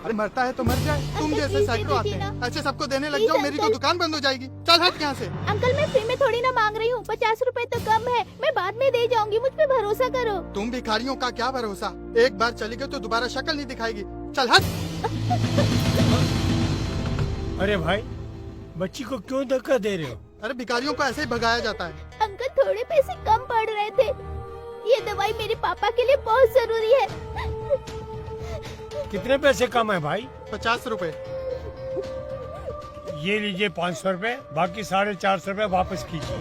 अरे मरता है तो मर जाए, तुम अंकल, जैसे प्लीज सैकड़ों दे आते दीजिए हैं, ऐसे सबको देने लग प्लीज, जाओ, मेरी तो अंकल। दुकान बंद हो जाएगी। चल हट यहाँ से। अंकल मैं फ्री में थोड़ी ना मांग रही हूँ, 50 रुपए तो कम है, मैं बाद में दे जाऊंगी, मुझ पे भरोसा करो। तुम भिखारियों का क्या भरोसा, एक बार चली गई तो दोबारा शक्ल नहीं दिखाएगी। चल हट। अरे भाई, बच्ची को क्यों धक्का दे रहे हो? अरे भिखारियों को ऐसे ही भगाया जाता है। अंकल थोड़े पैसे कम पड़ रहे थे, ये दवाई मेरे पापा के लिए बहुत जरूरी है। कितने पैसे कम है भाई? 50 रुपए। ये लीजिए 500 रुपए, बाकी 450 रुपए वापस कीजिए।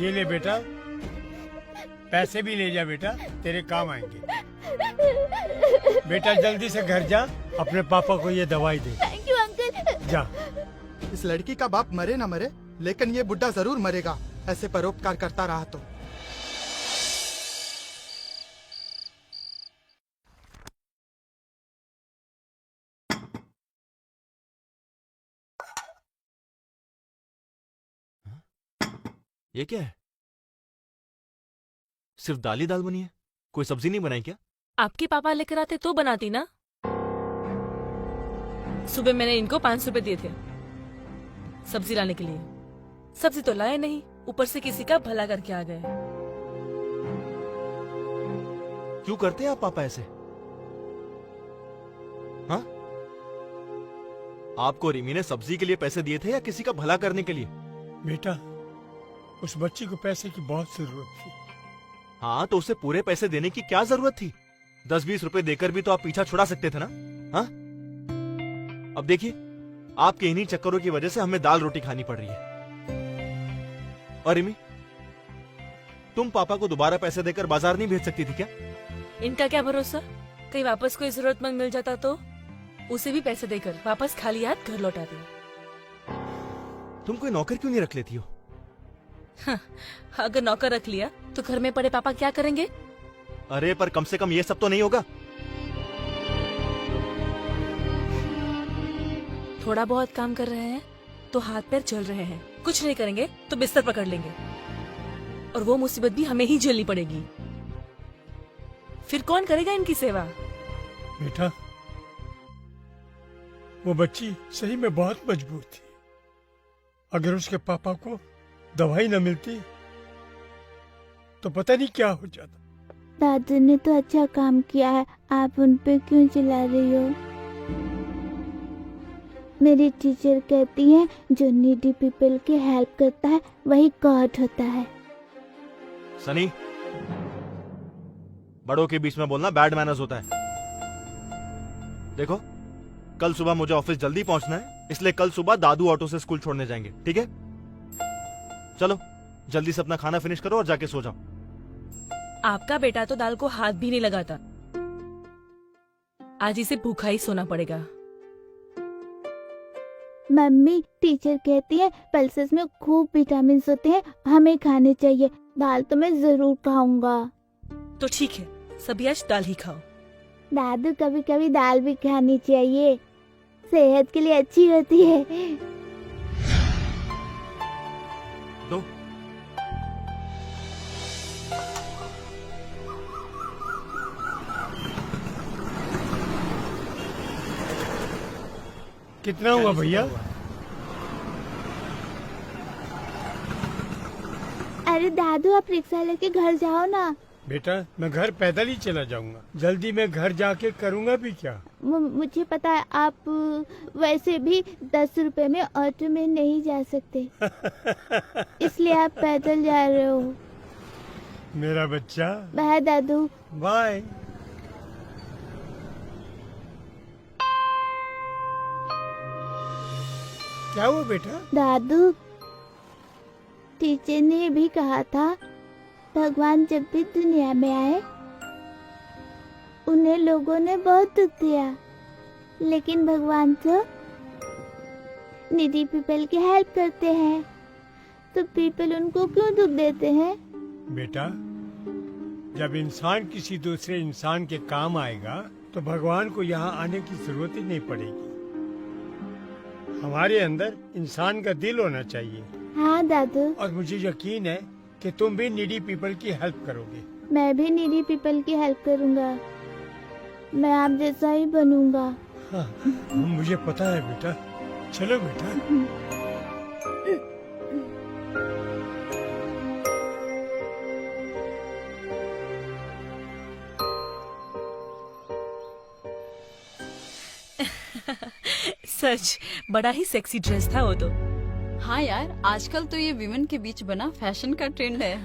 ये ले बेटा, पैसे भी ले जा बेटा, तेरे काम आएंगे। बेटा जल्दी से घर जा, अपने पापा को ये दवाई दे। Thank you uncle. जा। इस लड़की का बाप मरे ना मरे, लेकिन ये बुड्ढा जरूर मरेगा, ऐसे परोपकार करता रहा तो। ये क्या है? सिर्फ दाल ही दाल बनी है, कोई सब्जी नहीं बनाई क्या? आपके पापा लेकर आते तो बनाती ना। सुबह मैंने इनको 500 रुपए दिए थे सब्जी लाने के लिए, सब्जी तो लाए नहीं, ऊपर से किसी का भला करके आ गए। क्यों करते हैं आप पापा ऐसे? हाँ? आपको रिमी ने सब्जी के लिए पैसे दिए थे या किसी का भला करने के लिए? बेटा, उस बच्ची को पैसे की बहुत जरूरत थी। हाँ, तो उसे पूरे पैसे देने की क्या जरूरत थी? 10-20 रुपए देकर भी तो आप पीछा छुड़ा सकते थे ना। हाँ? अब देखिए, आपके इन्हीं चक्करों की वजह से हमें दाल रोटी खानी पड़ रही है। और रिमी, तुम पापा को दोबारा पैसे देकर बाजार नहीं भेज सकती थी क्या? इनका क्या भरोसा, कहीं वापस कोई जरूरतमंद मिल जाता तो उसे भी पैसे देकर वापस खाली हाथ घर लौटाते। तुम कोई नौकर क्यों नहीं रख लेती हो? हाँ, अगर नौकर रख लिया तो घर में पड़े पापा क्या करेंगे? अरे पर कम से कम ये सब तो नहीं होगा। थोड़ा बहुत काम कर रहे हैं तो हाथ पैर चल रहे हैं, कुछ नहीं करेंगे तो बिस्तर पकड़ लेंगे, और वो मुसीबत भी हमें ही झेलनी पड़ेगी। फिर कौन करेगा इनकी सेवा? बेटा, वो बच्ची सही में बहुत मजबूर थी। अगर उसके पापा को दवाई न मिलती तो पता नहीं क्या हो जाता। दादू ने तो अच्छा काम किया है, आप उन पे क्यों चिल्ला रही हो? मेरी टीचर कहती है जो नीडी पीपल की हेल्प करता है वही गॉड होता है। सनी, बड़ों के बीच में बोलना बैड मैनर्स होता है। देखो, कल सुबह मुझे ऑफिस जल्दी पहुंचना है, इसलिए कल सुबह दादू ऑटो से स्कूल छोड़ने जाएंगे, ठीक है? चलो जल्दी से अपना खाना फिनिश करो और जाके सो जाओ। आपका बेटा तो दाल को हाथ भी नहीं लगाता, आज इसे भूखा ही सोना पड़ेगा। मम्मी, टीचर कहती है पल्सेस में खूब विटामिन होते हैं, हमें खाने चाहिए। दाल तो मैं जरूर खाऊंगा। तो ठीक है, सभी आज दाल ही खाओ। दादू, कभी कभी दाल भी खानी चाहिए, सेहत के लिए अच्छी होती है। दो। कितना हुआ भैया? अरे दादू, आप रिक्शा लेके घर जाओ ना। बेटा, मैं घर पैदल ही चला जाऊंगा, जल्दी मैं घर जाके करूंगा भी क्या? मुझे पता है, आप वैसे भी 10 रुपए में ऑटो में नहीं जा सकते, इसलिए आप पैदल जा रहे हो। मेरा बच्चा, बाय दादू। बाय। क्या हुआ बेटा? दादू, टीचर ने भी कहा था भगवान जब भी दुनिया में आए उन्हें लोगों ने बहुत दुख दिया, लेकिन भगवान तो नीडी पीपल की हेल्प करते हैं, तो पीपल उनको क्यों दुख देते हैं? बेटा, जब इंसान किसी दूसरे इंसान के काम आएगा तो भगवान को यहाँ आने की जरूरत ही नहीं पड़ेगी। हमारे अंदर इंसान का दिल होना चाहिए, हाँ दादू, और मुझे यकीन है कि तुम भी नीडी पीपल की हेल्प करोगे। मैं भी नीडी पीपल की हेल्प करूँगा। मैं आप जैसा ही बनूंगा। हाँ, मुझे पता है बेटा। चलो बेटा। सच बड़ा ही सेक्सी ड्रेस था वो तो। हाँ यार, आजकल तो ये विमेन के बीच बना फैशन का ट्रेंड है।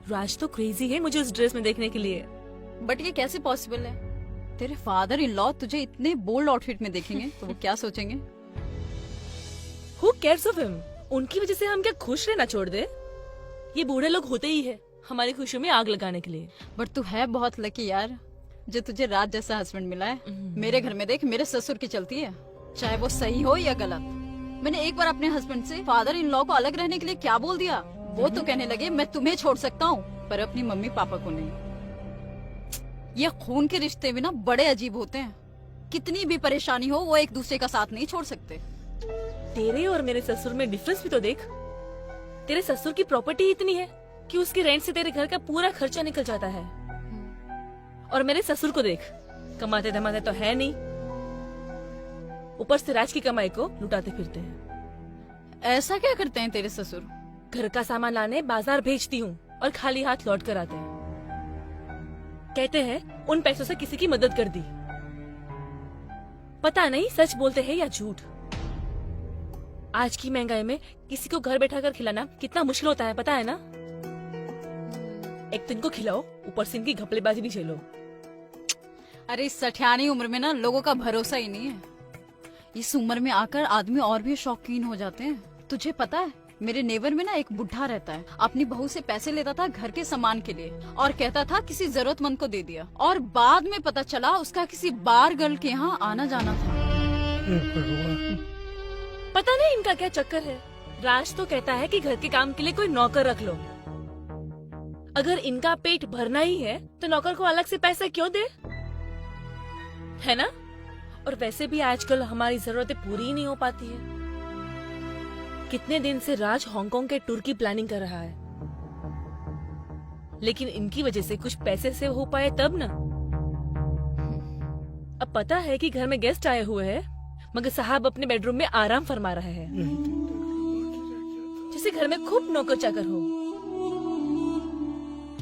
राज तो क्रेजी है मुझे उस ड्रेस में देखने के लिए। बट ये कैसे पॉसिबल है? तेरे फादर इन लॉ तुझे इतने बोल्ड आउटफिट में देखेंगे तो वो क्या सोचेंगे? Who cares of him? उनकी वजह से हम क्या खुश रहना छोड़ दे? ये बूढ़े लोग होते ही है हमारी खुशियों में आग लगाने के लिए। बट तू है बहुत लकी यार जो तुझे राज जैसा हस्बैंड मिला है। मेरे घर में देख, मेरे ससुर की चलती है, चाहे वो सही हो या गलत। मैंने एक बार अपने हस्बैंड से फादर इन लॉ को अलग रहने के लिए क्या बोल दिया, वो तो कहने लगे मैं तुम्हें छोड़ सकता हूँ पर अपनी मम्मी पापा को नहीं। ये खून के रिश्ते भी ना बड़े अजीब होते हैं। कितनी भी परेशानी हो वो एक दूसरे का साथ नहीं छोड़ सकते। तेरे और मेरे ससुर में डिफरेंस भी तो देख। तेरे ससुर की प्रॉपर्टी इतनी है कि उसके रेंट से तेरे घर का पूरा खर्चा निकल जाता है, और मेरे ससुर को देख, कमाते धमाते तो है नहीं, ऊपर से राज की कमाई को लुटाते फिरते हैं। ऐसा क्या करते हैं तेरे ससुर? घर का सामान लाने बाजार भेजती हूँ और खाली हाथ लौट कर आते हैं। कहते हैं उन पैसों से किसी की मदद कर दी। पता नहीं सच बोलते हैं या झूठ। आज की महंगाई में किसी को घर बैठा कर खिलाना कितना मुश्किल होता है पता है ना। एक तो इनको खिलाओ, ऊपर से इनकी घपलेबाजी भी झेलो। अरे इस सठियानी उम्र में ना लोगों का भरोसा ही नहीं है। इस उम्र में आकर आदमी और भी शौकीन हो जाते हैं। तुझे पता है मेरे नेबर में ना एक बुढ़ा रहता है, अपनी बहू से पैसे लेता था घर के सामान के लिए और कहता था किसी जरूरतमंद को दे दिया, और बाद में पता चला उसका किसी बार गर्ल के यहाँ आना जाना था। हे भगवान। पता नहीं इनका क्या चक्कर है। राज तो कहता है कि घर के काम के लिए कोई नौकर रख लो। अगर इनका पेट भरना ही है तो नौकर को अलग से पैसे क्यों दे, है ना? और वैसे भी आजकल हमारी जरूरतें पूरी ही नहीं हो पाती है। कितने दिन से राज हांगकांग के टूर की प्लानिंग कर रहा है, लेकिन इनकी वजह से कुछ पैसे से हो पाए तब ना। अब पता है कि घर में गेस्ट आए हुए हैं, मगर साहब अपने बेडरूम में आराम फरमा रहे हैं, जैसे घर में खूब नौकर चाकर हो।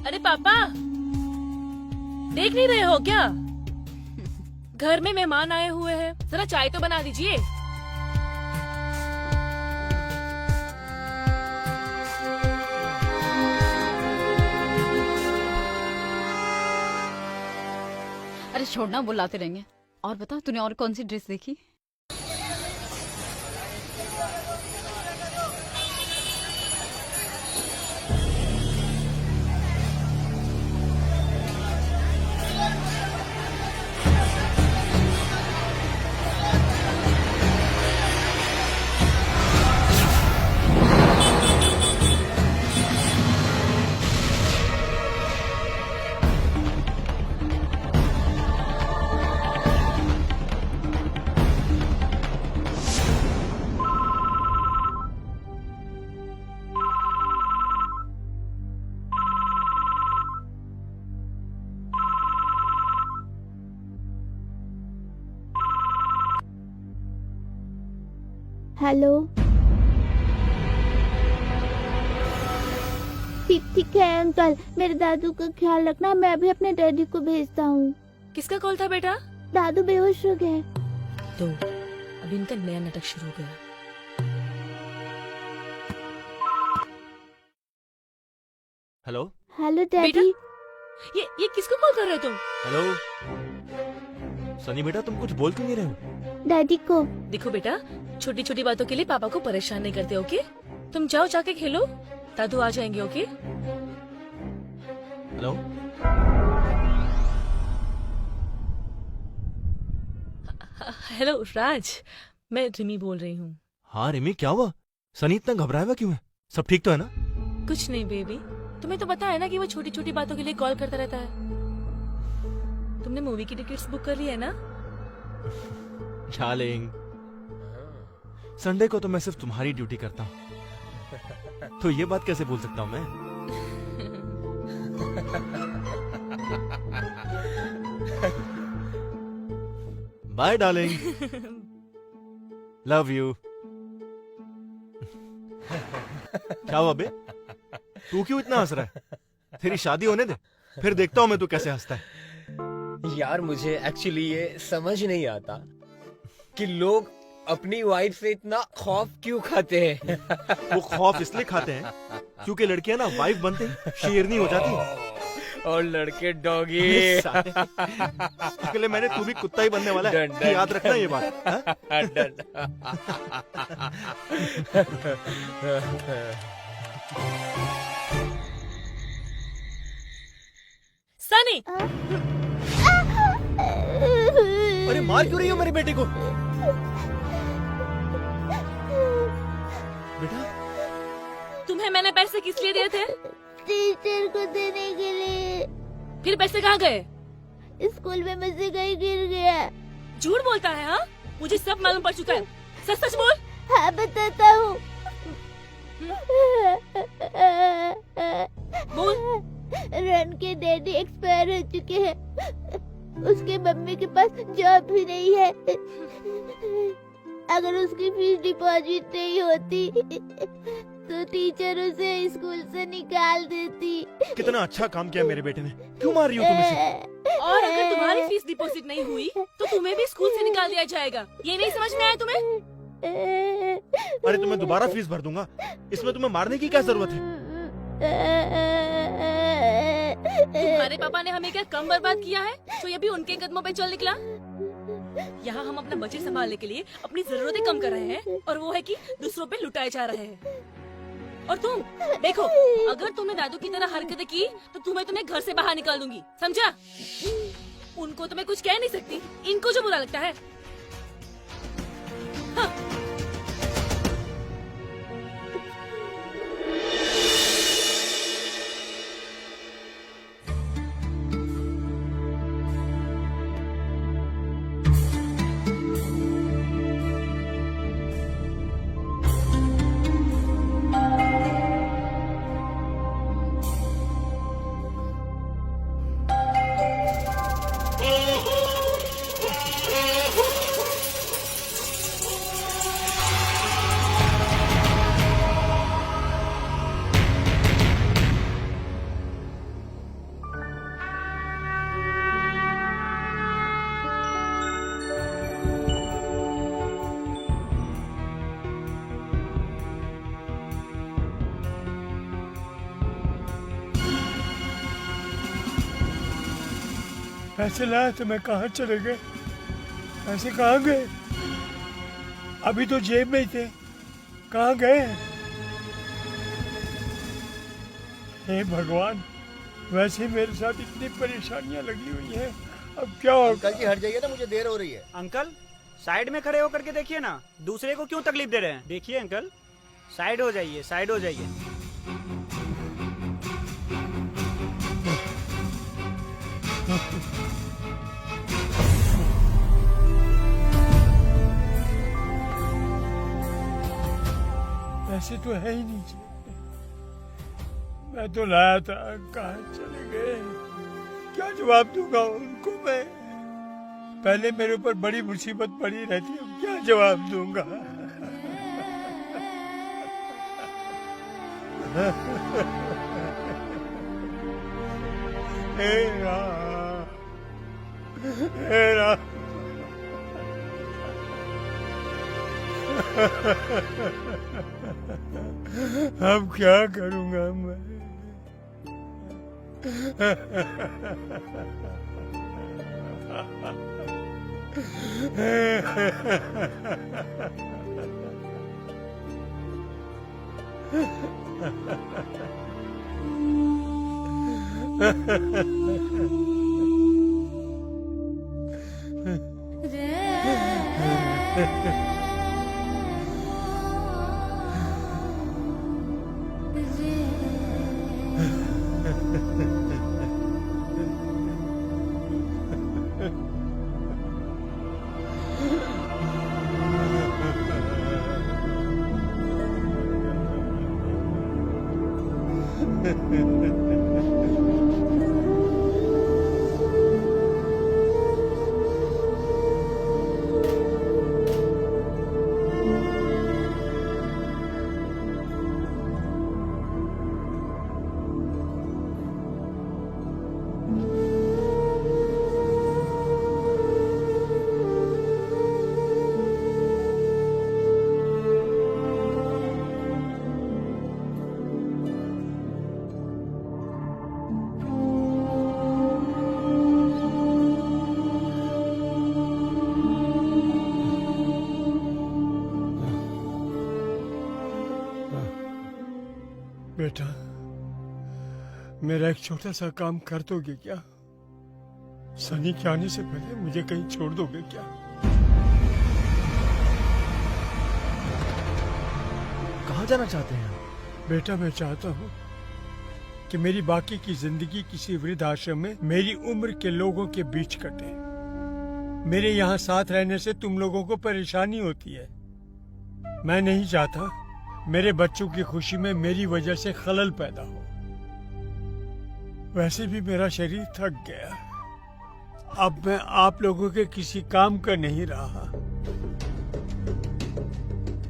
अरे पापा, देख नहीं रहे हो क्या? घर में मेहमान आए हुए हैं, जरा चाय तो बना दीजिए। अरे छोड़ना, बुलाते रहेंगे। और बता, तूने और कौन सी ड्रेस देखी? हेलो। ठीक है अंकल, मेरे दादू का ख्याल रखना। मैं अभी अपने डैडी को भेजता हूँ। किसका कॉल था बेटा? दादू बेहोश हो गए। तो अब इनका नया नाटक शुरू हो गया। Hello hello daddy. ये किसको कॉल कर रहे हो तुम? हेलो सनी बेटा, तुम कुछ बोल क्यों नहीं रहे हो? डैडी को। देखो बेटा, छोटी छोटी बातों के लिए पापा को परेशान नहीं करते, ओके? तुम जाओ, जाके खेलो, दादू आ जाएंगे, ओके? हेलो हेलो राज, मैं रिमी बोल रही हूँ। हाँ रिमी, क्या हुआ? सनी इतना घबराया हुआ क्यों है? सब ठीक तो है ना? कुछ नहीं बेबी, तुम्हें तो पता है ना कि वो छोटी छोटी बातों के लिए कॉल करता रहता है। तुमने मूवी की टिकट्स बुक कर ली है ना? डार्लिंग, संडे को तो मैं सिर्फ तुम्हारी ड्यूटी करता हूँ, तो ये बात कैसे बोल सकता हूँ मैं? Bye darling, love you. क्या हुआ बे, तू क्यों इतना हंस रहा है? तेरी शादी होने दे, फिर देखता हूँ मैं तू कैसे हंसता है। यार मुझे एक्चुअली ये समझ नहीं आता कि लोग अपनी वाइफ से इतना खौफ क्यों खाते हैं। वो खौफ इसलिए खाते हैं क्योंकि लड़कियां ना वाइफ बनते ही शेरनी हो जाती है। और लड़के डॉगी। इसके लिए मैंने तू भी कुत्ता ही बनने वाला है, डन, डन, याद रखना ये बात। हाँ? डन। सनी, अरे मार क्यों रही हो मेरी बेटी को? बेटा, तुम्हें मैंने पैसे किस लिए दिए थे? टीचर को देने के लिए। फिर पैसे कहाँ गए? स्कूल में मुझसे कहीं गिर गया। झूठ बोलता है। हाँ, मुझे सब मालूम पड़ चुका है। सच सच बोल। हाँ बताता हूँ। बोल। रन के डैडी एक्सपायर हो चुके हैं। उसके मम्मी के पास जॉब भी नहीं है। अगर उसकी फीस डिपॉजिट नहीं होती तो टीचर उसे स्कूल से निकाल देती। कितना अच्छा काम किया मेरे बेटे ने। क्यों मार रही हो तुम इसे? और अगर तुम्हारी फीस डिपॉजिट नहीं हुई तो तुम्हें भी स्कूल से निकाल दिया जाएगा। ये नहीं समझ में आया तुम्हें? अरे तुम्हें दोबारा फीस भर दूंगा, इसमें तुम्हें मारने की क्या जरूरत है? तुम्हारे पापा ने हमें क्या कम बर्बाद किया है तो ये भी उनके कदमों पे चल निकला। यहाँ हम अपना बजट संभालने के लिए अपनी जरूरतें कम कर रहे हैं और वो है कि दूसरों पे लुटाए जा रहे हैं। और तुम देखो, अगर तुमने दादू की तरह हरकतें की तो तुम्हें घर से बाहर निकाल दूंगी, समझा? उनको तो मैं कुछ कह नहीं सकती, इनको जो बुरा लगता है। हाँ। पैसे लाए तो मैं कहाँ चले गए? पैसे कहाँ गए? अभी तो जेब में ही थे, कहाँ गए? हे भगवान, वैसे मेरे साथ इतनी परेशानियां लगी हुई हैं, अब क्या होगा? अंकल जी हट जाइए ना, मुझे देर हो रही है। अंकल साइड में खड़े होकर के देखिए ना, दूसरे को क्यों तकलीफ दे रहे हैं? देखिए अंकल, साइड हो जाइए, साइड हो जाइए। पैसे तो है ही नहीं जेब में। मैं तो लाया था, कहाँ चले गए? क्या जवाब दूंगा उनको मैं? पहले मेरे ऊपर बड़ी मुसीबत पड़ी रहती, अब क्या जवाब दूंगा? हे राम, हे राम। अब क्या करूंगा मैं? बेटा, मेरा एक छोटा सा काम कर दोगे क्या? सनी के आने से पहले मुझे कहीं छोड़ दोगे क्या? कहाँ जाना चाहते हैं आप? बेटा, मैं चाहता हूँ कि मेरी बाकी की जिंदगी किसी वृद्ध आश्रम में मेरी उम्र के लोगों के बीच कटे। मेरे यहाँ साथ रहने से तुम लोगों को परेशानी होती है। मैं नहीं चाहता मेरे बच्चों की खुशी में मेरी वजह से खलल पैदा हो। वैसे भी मेरा शरीर थक गया। अब मैं आप लोगों के किसी काम का नहीं रहा।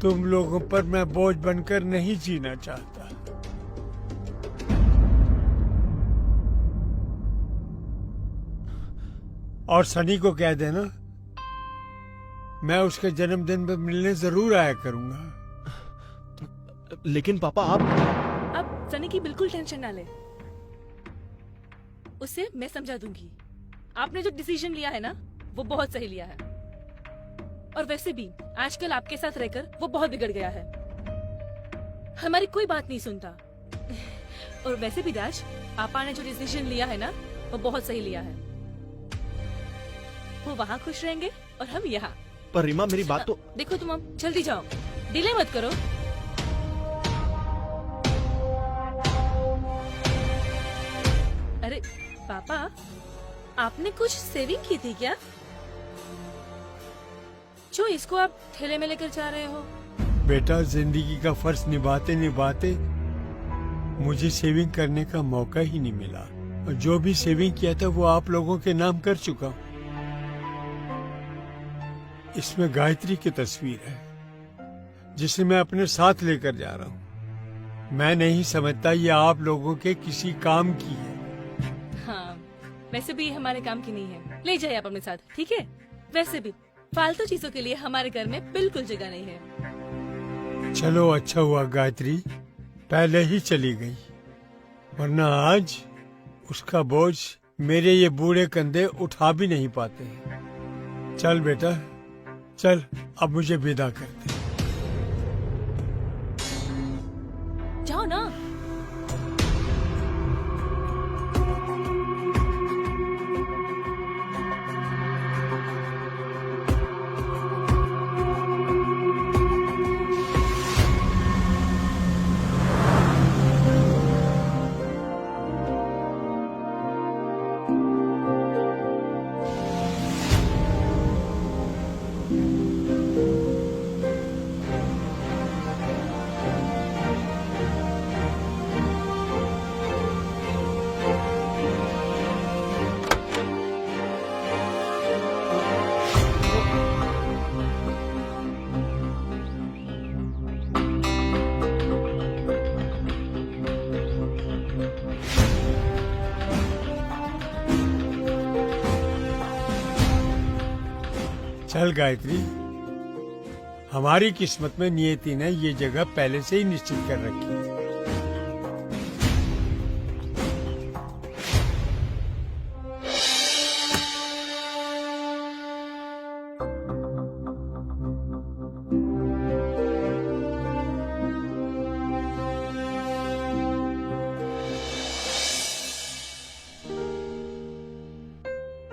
तुम लोगों पर मैं बोझ बनकर नहीं जीना चाहता। और सनी को कह देना मैं उसके जन्मदिन पर मिलने जरूर आया करूंगा। लेकिन पापा आप सनी की बिल्कुल टेंशन ना ले, उससे मैं समझा दूंगी। आपने जो डिसीजन लिया है ना, वो बहुत सही लिया है। और वैसे भी आजकल आपके साथ रहकर वो बहुत बिगड़ गया है, हमारी कोई बात नहीं सुनता। और वैसे भी राज, पापा ने जो डिसीजन लिया है ना, वो बहुत सही लिया है। वो वहाँ खुश रहेंगे और हम यहाँ। पर रीमा, मेरी बात तो देखो, तुम अब जल्दी जाओ, डिले मत करो। अरे पापा, आपने कुछ सेविंग की थी क्या, जो इसको आप ठेले में लेकर जा रहे हो? बेटा, जिंदगी का फर्ज निभाते निभाते मुझे सेविंग करने का मौका ही नहीं मिला। और जो भी सेविंग किया था वो आप लोगों के नाम कर चुका हूं। इसमें गायत्री की तस्वीर है, जिसे मैं अपने साथ लेकर जा रहा हूँ। मैं नहीं समझता ये आप लोगों के किसी काम की है। हाँ, वैसे भी ये हमारे काम की नहीं है। ले जाइए आप अपने साथ, ठीक है? वैसे भी फालतू चीजों के लिए हमारे घर में बिल्कुल जगह नहीं है। चलो, अच्छा हुआ गायत्री पहले ही चली गई, वरना आज उसका बोझ मेरे ये बूढ़े कंधे उठा भी नहीं पाते। चल बेटा, चल, अब मुझे विदा कर दे। जाओ ना। चल गायत्री, हमारी किस्मत में नियति ने ये जगह पहले से ही निश्चित कर रखी है।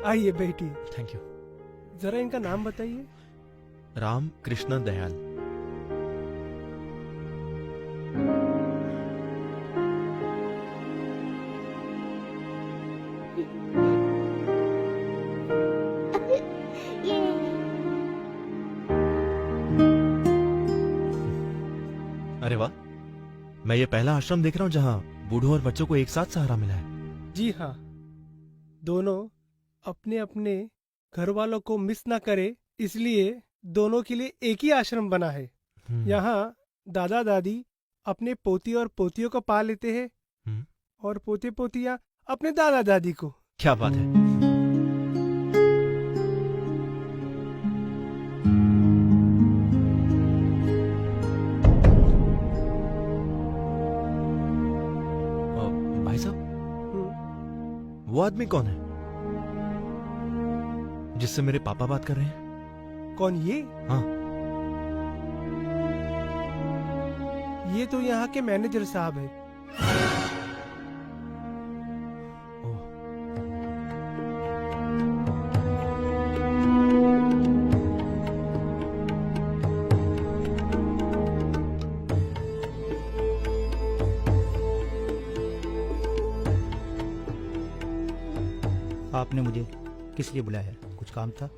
आइए बेटी, थैंक यू। जरा इनका नाम बताइए। राम कृष्ण दयाल। ये अरे वाह, मैं ये पहला आश्रम देख रहा हूँ जहाँ बूढ़ों और बच्चों को एक साथ सहारा मिला है। जी हाँ, दोनों अपने अपने घर वालों को मिस ना करे, इसलिए दोनों के लिए एक ही आश्रम बना है। यहाँ दादा दादी अपने पोती और पोतियों को पाल लेते हैं और पोते पोतियाँ अपने दादा दादी को। क्या बात है। भाई साहब, वो आदमी कौन है जिससे मेरे पापा बात कर रहे हैं? कौन ये? हाँ। ये तो यहाँ के मैनेजर साहब है। आपने मुझे किस लिए बुलाया है? कुछ काम था?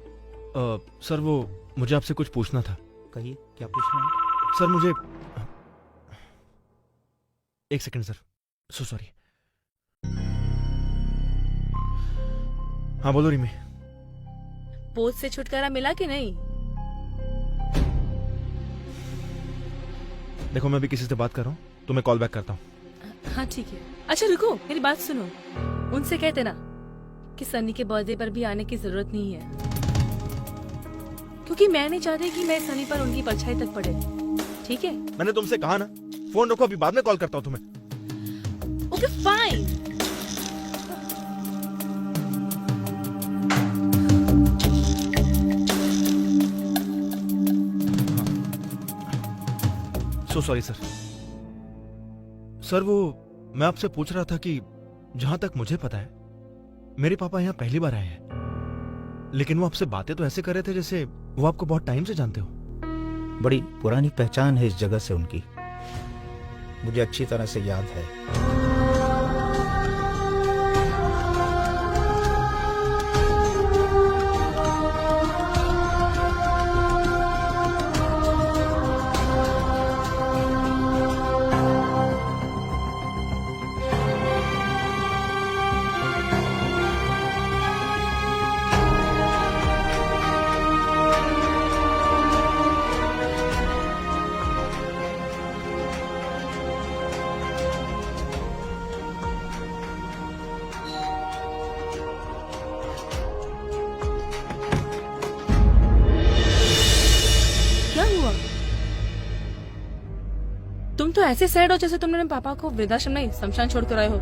सर वो मुझे आपसे कुछ पूछना था। कहिए, क्या पूछना है? सर मुझे एक सेकंड सर, सो सॉरी। हाँ बोलो रिमी। पोत से छुटकारा मिला कि नहीं? देखो मैं भी किसी से बात कर रहा हूँ, तो मैं कॉल बैक करता हूँ। हाँ ठीक है। अच्छा रुको, मेरी बात सुनो। उनसे कहते ना कि सनी के बर्थडे पर भी आने की जरूरत नहीं है, क्योंकि मैं नहीं चाहती कि मैं सनी पर उनकी परछाई तक पड़े। ठीक है? मैंने तुमसे कहा ना, फोन रखो, अभी बाद में कॉल करता हूँ तुम्हें। Okay fine. So sorry sir. Sir वो मैं आपसे पूछ रहा था कि जहां तक मुझे पता है मेरे पापा यहाँ पहली बार आए हैं, लेकिन वो आपसे बातें तो ऐसे कर रहे थे जैसे वो आपको बहुत टाइम से जानते हो। बड़ी पुरानी पहचान है इस जगह से उनकी, मुझे अच्छी तरह से याद है। तुम तो ऐसे सैड हो जैसे तुमने अपने पापा को वृद्धाश्रम नहीं शमशान छोड़ कर आए हो।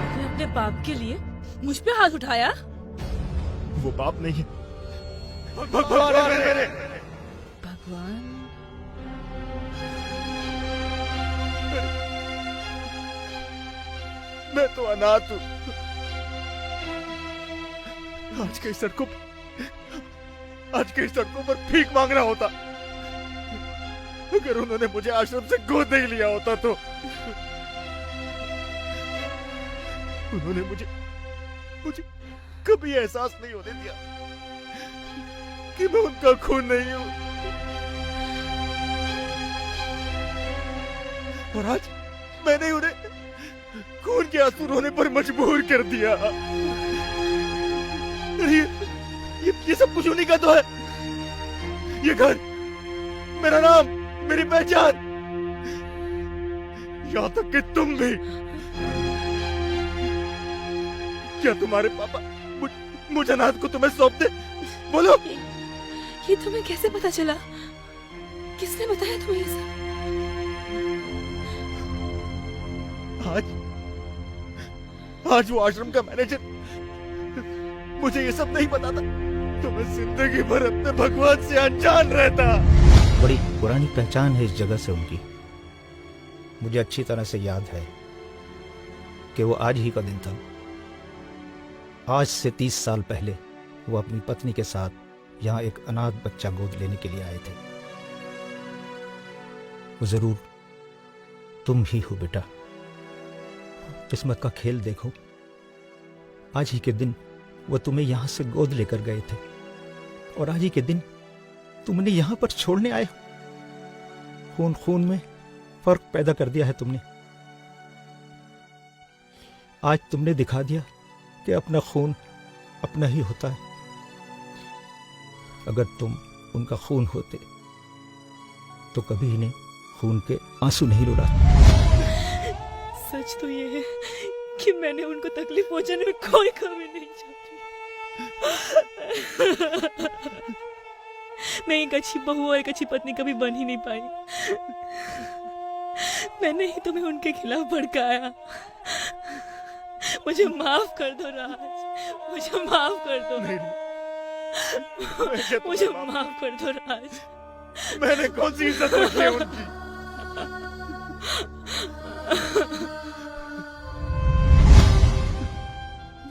तुमने अपने बाप के लिए मुझ पे हाथ उठाया? वो बाप नहीं है, भगवान है मेरे। भगवान? मैं तो अनाथ हूँ। आज कई सड़कों पर भीख मांग रहा होता। अगर उन्होंने मुझे आश्रम से गोद नहीं लिया होता तो उन्होंने मुझे कभी एहसास नहीं होने दिया कि मैं उनका खून नहीं हूं। और आज मैंने उन्हें खून के आंसू रोने पर मजबूर कर दिया। ये सब कुछ उन्हीं का तो है। ये घर, मेरा नाम, मेरी पहचान, यहाँ तक कि तुम भी। क्या तुम्हारे पापा मुझे अनाथ को तुम्हें सौंप दे? बोलो। ये तुम्हें कैसे पता चला? किसने बताया तुम्हें ये सब? आज वो आश्रम का मैनेजर मुझे ये सब नहीं पता था, तो मैं जिंदगी भर अपने भगवान से अनजान रहता। बड़ी पुरानी पहचान है इस जगह से उनकी, मुझे अच्छी तरह से याद है कि वो आज ही का दिन था। आज से 30 साल पहले वो अपनी पत्नी के साथ यहाँ एक अनाथ बच्चा गोद लेने के लिए आए थे। वो जरूर तुम ही हो बेटा। किस्मत का खेल देखो, आज ही के दिन वो तुम्हें यहां से गोद लेकर गए थे और आज ही के दिन तुमने यहां पर छोड़ने आए हो। खून खून में फर्क पैदा कर दिया है तुमने। आज तुमने दिखा दिया कि अपना खून अपना ही होता है। अगर तुम उनका खून होते तो कभी इन्हें खून के आंसू नहीं रुलाते। सच तो ये है कि मैंने उनको तकलीफ पहुंचाने में कोई कमी नहीं चाहती। मैं एक अच्छी बहू और एक अच्छी पत्नी कभी बन ही नहीं पाई। मैंने ही तुम्हें उनके खिलाफ भड़काया। मुझे माफ कर दो राज, मुझे माफ कर दो। मुझे माफ कर दो राज। मैंने कौन सी इज्जत रखी है उनकी?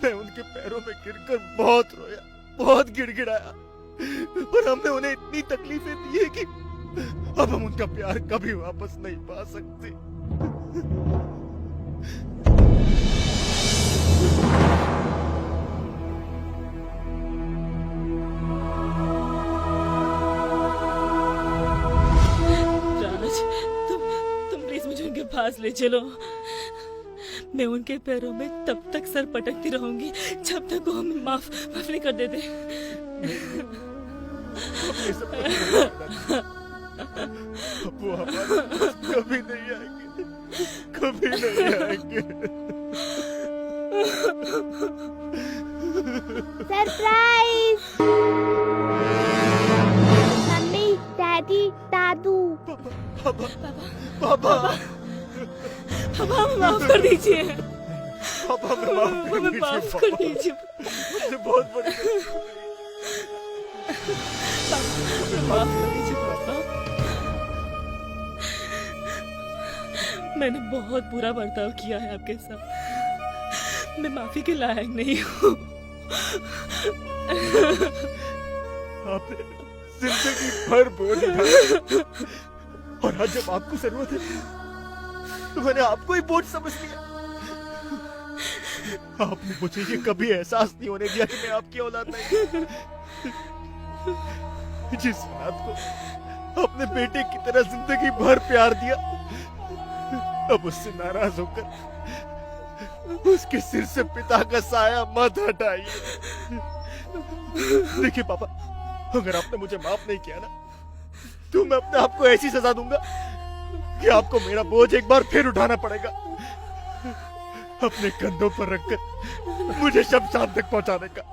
मैं उनके पैरों में गिरकर बहुत रोया, बहुत गिड़गिड़ाया, और हमने उन्हें इतनी तकलीफें दी है कि अब हम उनका प्यार कभी वापस नहीं पा सकते। राज, तुम प्लीज मुझे उनके पास ले चलो। मैं उनके पैरों में तब तक सर पटकती रहूंगी जब तक वो हमें माफ नहीं कर देते। वो हमारे पास कभी नहीं आएंगे, कभी नहीं आएंगे। सरप्राइज! मम्मी, डैडी, दादू। पापा, पापा माफ कर दीजिए। पापा हमें माफ कर दीजिए। मुझे बहुत बड़ी माफ कर दीजिए पापा। मैंने बहुत बुरा बर्ताव किया है आपके साथ। मैं माफी के लायक नहीं हूँ। आपने जिंदगी भर बोझ उठाया, और आज जब आपको जरूरत है तो मैंने आपको ही बोझ समझ लिया। आपने मुझे ये कभी एहसास नहीं होने दिया कि मैं आपकी औलाद नहीं। जिस औलाद को अपने बेटे की तरह जिंदगी भर प्यार दिया, अब उससे नाराज होकर उसके सिर से पिता का साया मत हटाइए। देखिए पापा, अगर आपने मुझे माफ नहीं किया ना, तो मैं अपने आप को ऐसी सजा दूंगा कि आपको मेरा बोझ एक बार फिर उठाना पड़ेगा, अपने कंधों पर रखकर मुझे शमशान तक पहुंचाने का।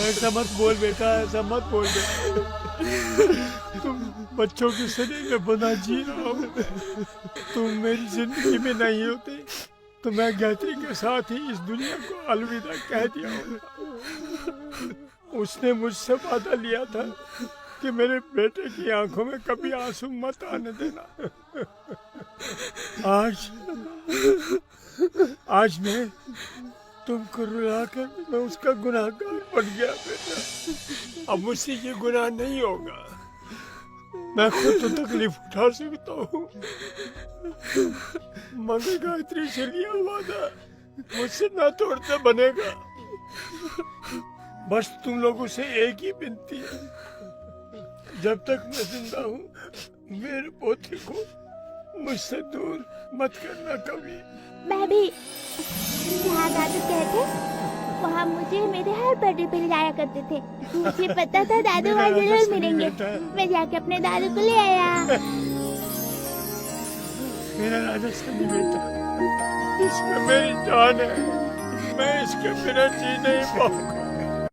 ऐसा मत बोल बेटा, ऐसा मत बोल बेटा। तुम बच्चों की शरीर में बना जी रहा हो। तुम मेरी जिंदगी में नहीं होते तो मैं गायत्री के साथ ही इस दुनिया को अलविदा कह दिया होता। उसने मुझसे वादा लिया था कि मेरे बेटे की आंखों में कभी आंसू मत आने देना। आज मैं तुमको रुलाकर मैं उसका गुनाहगार बन गया बेटा। अब मुझसे ये गुनाह नहीं होगा। मैं खुद तो तकलीफ उठा सकता हूँ, मगर गायत्री से लिया वादा मुझसे ना तोड़ना बनेगा। बस तुम लोगों से एक ही विनती है, जब तक मैं जिंदा हूँ मेरे पोते को मुझसे दूर मत करना कभी। मैं भी जहाँ दादू कहते वहाँ मुझे मेरे हर बर्थडे पे ले जाया करते थे। मुझे पता था दादू वहाँ जरूर मिलेंगे। मैं जाके अपने दादू को ले आया। मेरा राजा सनी बेटा, इसमें मेरी जान है। मैं इसके बिना जी नहीं पाऊंगा।